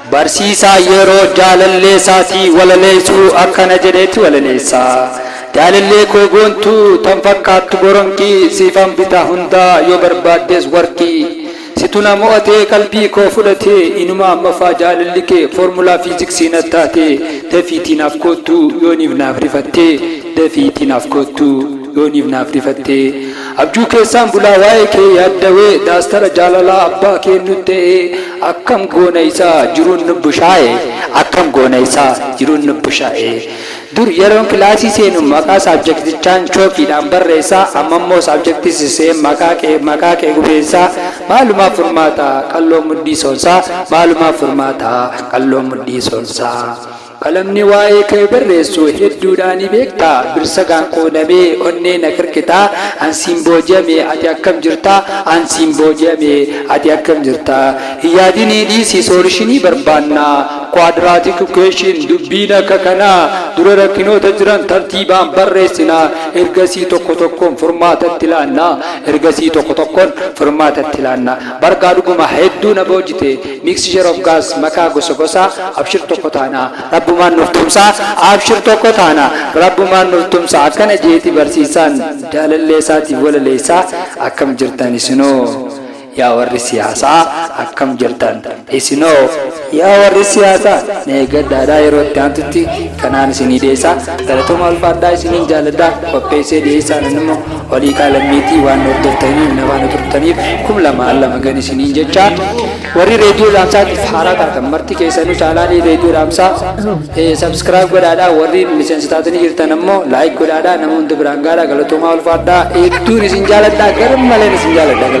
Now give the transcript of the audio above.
barsiisaa yeroo jaalallee isaatii walaleessuu akkana jedheetti walaleessaa. Jaalallee koo goontuu tan fakkaattu boronqii siifan bitaa hundaa yoo barbaaddes warqii. Situ na mo'atee qalbii koo fudhatee inuma ammaffaa jaalalli kee foormulaa fiiziksii nattaatee dafiitii naaf koottu yooniif naaf rifattee dafiitii naaf koottu yooniif naaf rifattee. Abjuu keessaan bulaa waa'ee kee yaaddawee daastara jaalalaa abbaa kennu ta'ee akkam goona isaa jiruun nu bushaa'e akkam goona isaa jiruun nu bushaa'e. Dur yeroon kilaasii seenu maqaa saabjektichaan chookiidhaan barreessaa amma immoo saabjektii seen maqaa qee gubeessaa maalumaaf furmaata qalloo muddii soonsaa maalumaaf furmaata qalloo muddii soonsaa. Qalamni waa'ee kee barreessu hedduudhaan beektaa birsa gaan qoodamee onnee na kirkitaa ansiin booji'ame ati akkam jirtaa ansiin booji'ame ati akkam jirtaa. Yaadinii dhiisii soorishinii barbaannaa kwaadiraatik ikweeshin dubbiin akka kanaa dura rakkinoota jiran tartiibaan barreessinaa ergasii tokko tokkoon furmaatatti laannaa ergasii tokko tokkoon furmaatatti laannaa. Bargaa dhuguma hedduu na boojite mixture of gas makaa gosa gosaa abshir tokko taanaa rabbumaan nuuf tumsaa abshir tokko taanaa rabbumaan nuuf tumsaa akkana jeeti barsiisaan jaalallee isaatiif walaleessaa. Akkam jirtan isinoo yaa warri siyaasaa akkam jirtan isinoo yaa warri siyaasaa neegaddaadhaa yeroo itti aantutti kanaan isinii dhiyeessaa galatooma ulfaadhaa isiniin jaaladhaa qopheessee dhiyeessaa nanimmoo olii qaalammiitii waan hordoftaniif nafaan turtaniif 2 gan isiniin jechaa. Warri reediyoo dhaamsaatiif haaraa taatan marti keessanuu chaanaalii reediyoo dhaamsaa sabskiraayib godhaadhaa warri miseensotaatanii jirtan ammoo laayik godhaadhaa nama hundi biraan gaadhaa galatooma ulfaadhaa eegduun isin jaaladhaa garmaleen isin jaaladhaa.